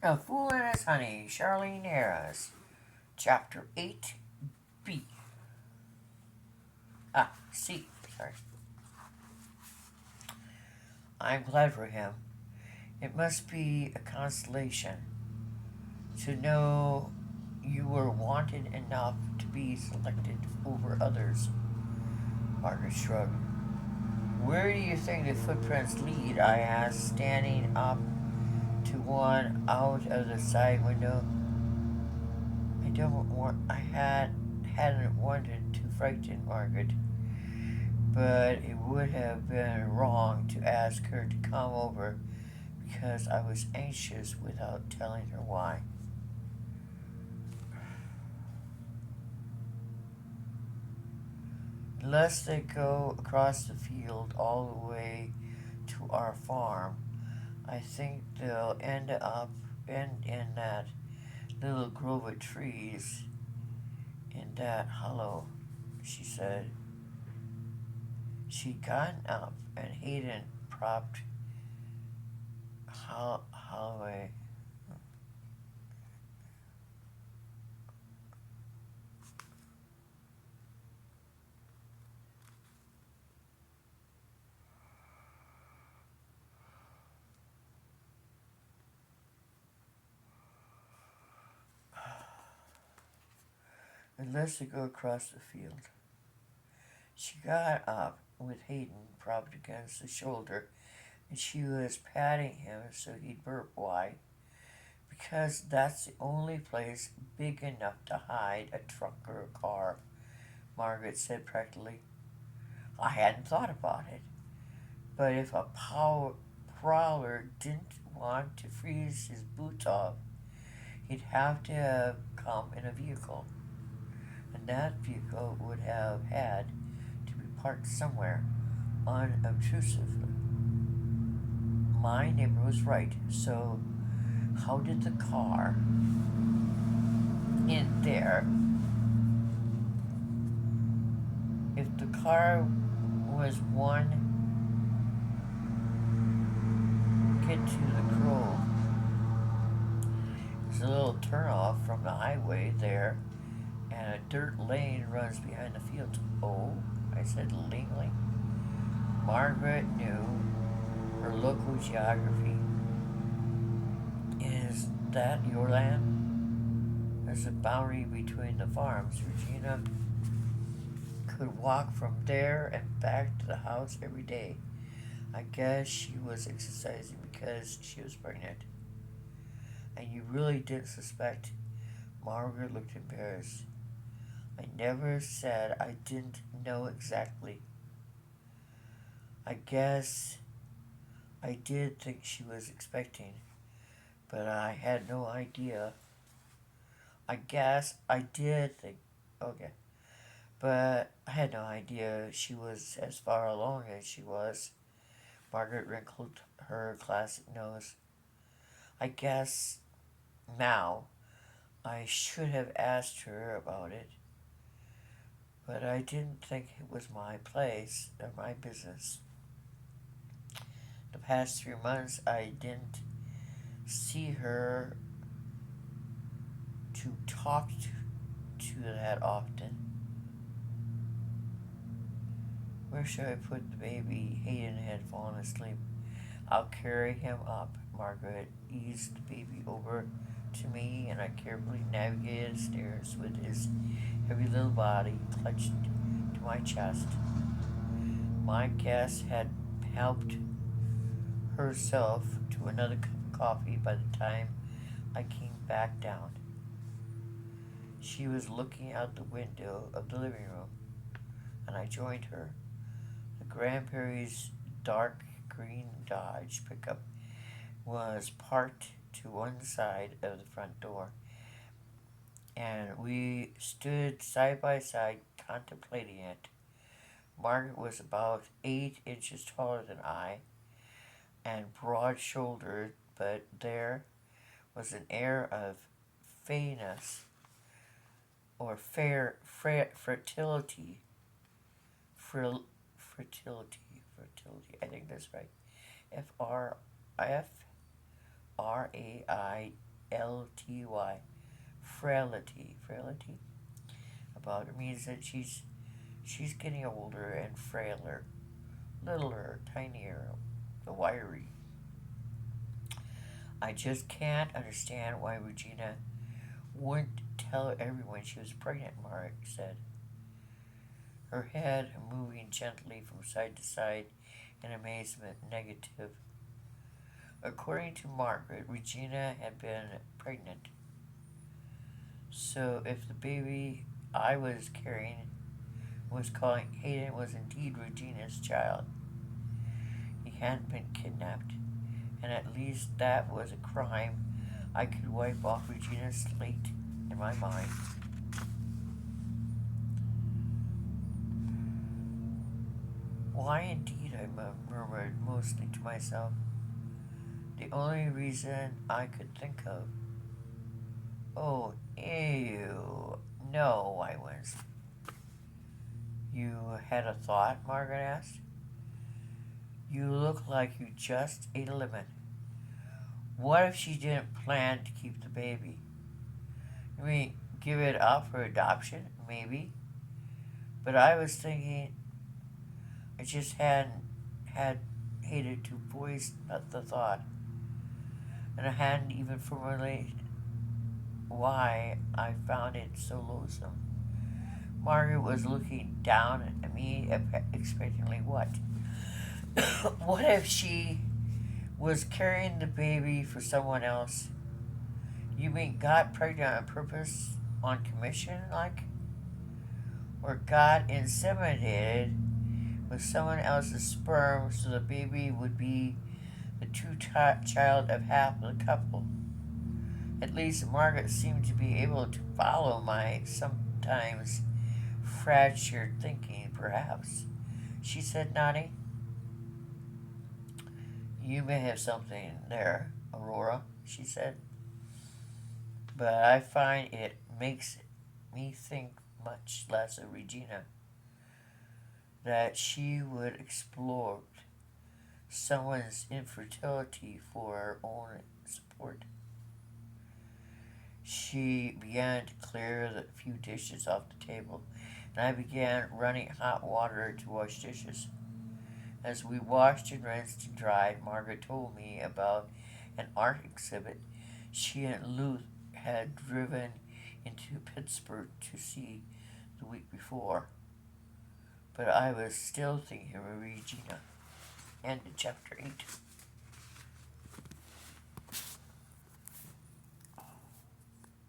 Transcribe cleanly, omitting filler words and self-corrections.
A Fool and His Honey, Charlene Harris, Chapter 8B. C. Sorry. I'm glad for him. It must be a consolation to know you were wanted enough to be selected over others. Margaret shrugged. Where do you think the footprints lead? I asked, standing up to one out of the side window. I hadn't wanted to frighten Margaret, but it would have been wrong to ask her to come over because I was anxious without telling her why. Unless they go across the field all the way to our farm, I think they'll end in that little grove of trees in that hollow, she said. She'd gotten up, and Hayden propped Holloway. Unless they go across the field. She got up with Hayden propped against the shoulder, and she was patting him so he'd burp. Why? Because that's the only place big enough to hide a truck or a car, Margaret said practically. I hadn't thought about it, but if a prowler didn't want to freeze his boots off, he'd have to have come in a vehicle, and that vehicle would have had to be parked somewhere unobtrusively. My neighbor was right, so how did the car in there? If the car was one, get to the grove. There's a little turnoff from the highway there, and a dirt lane runs behind the field. Oh, I said lamely. Margaret knew her local geography. Is that your land? There's a boundary between the farms. Regina could walk from there and back to the house every day. I guess she was exercising because she was pregnant. And you really didn't suspect? Margaret looked embarrassed. I never said I didn't know exactly. I guess I did think she was expecting, but I had no idea. I guess I did think, okay, but I had no idea she was as far along as she was. Margaret wrinkled her classic nose. I guess now I should have asked her about it, but I didn't think it was my place or my business. The past 3 months I didn't see her to talk to that often. Where should I put the baby? Hayden had fallen asleep. I'll carry him up. Margaret eased the baby over to me, and I carefully navigated the stairs with his heavy little body clutched to my chest. My guest had helped herself to another cup of coffee by the time I came back down. She was looking out the window of the living room, and I joined her. The grandpappy's dark green Dodge pickup was parked to one side of the front door, and we stood side by side contemplating it. Margaret was about 8 inches taller than I and broad shouldered, but there was an air of fairness or fertility. Fertility. I think that's right. F R A I Frailty. Frailty about it means that she's getting older and frailer, littler, tinier, wiry. I just can't understand why Regina wouldn't tell everyone she was pregnant, Mark said, her head moving gently from side to side in amazement. Negative. According to Margaret, Regina had been pregnant. So if the baby I was carrying was calling Hayden was indeed Regina's child, he hadn't been kidnapped, and at least that was a crime I could wipe off Regina's slate in my mind. Why indeed, I murmured mostly to myself. The only reason I could think of. Oh, ew. No, I winced. You had a thought? Margaret asked. You look like you just ate a lemon. What if she didn't plan to keep the baby? You mean give it up for adoption? Maybe. But I was thinking I just hadn't hated to voice the thought. And I hadn't even formulated why I found it so loathsome. Margaret was looking down at me expectantly. What? What if she was carrying the baby for someone else? You mean got pregnant on purpose, on commission, like? Or got inseminated with someone else's sperm so the baby would be the true child of half the couple? At least Margaret seemed to be able to follow my sometimes fractured thinking, perhaps. She said, nodding. You may have something there, Aurora, she said. But I find it makes me think much less of Regina. That she would explore someone's infertility for her own support. She began to clear the few dishes off the table, and I began running hot water to wash dishes. As we washed and rinsed and dried, Margaret told me about an art exhibit she and Luke had driven into Pittsburgh to see the week before. But I was still thinking of Regina. End of chapter 8.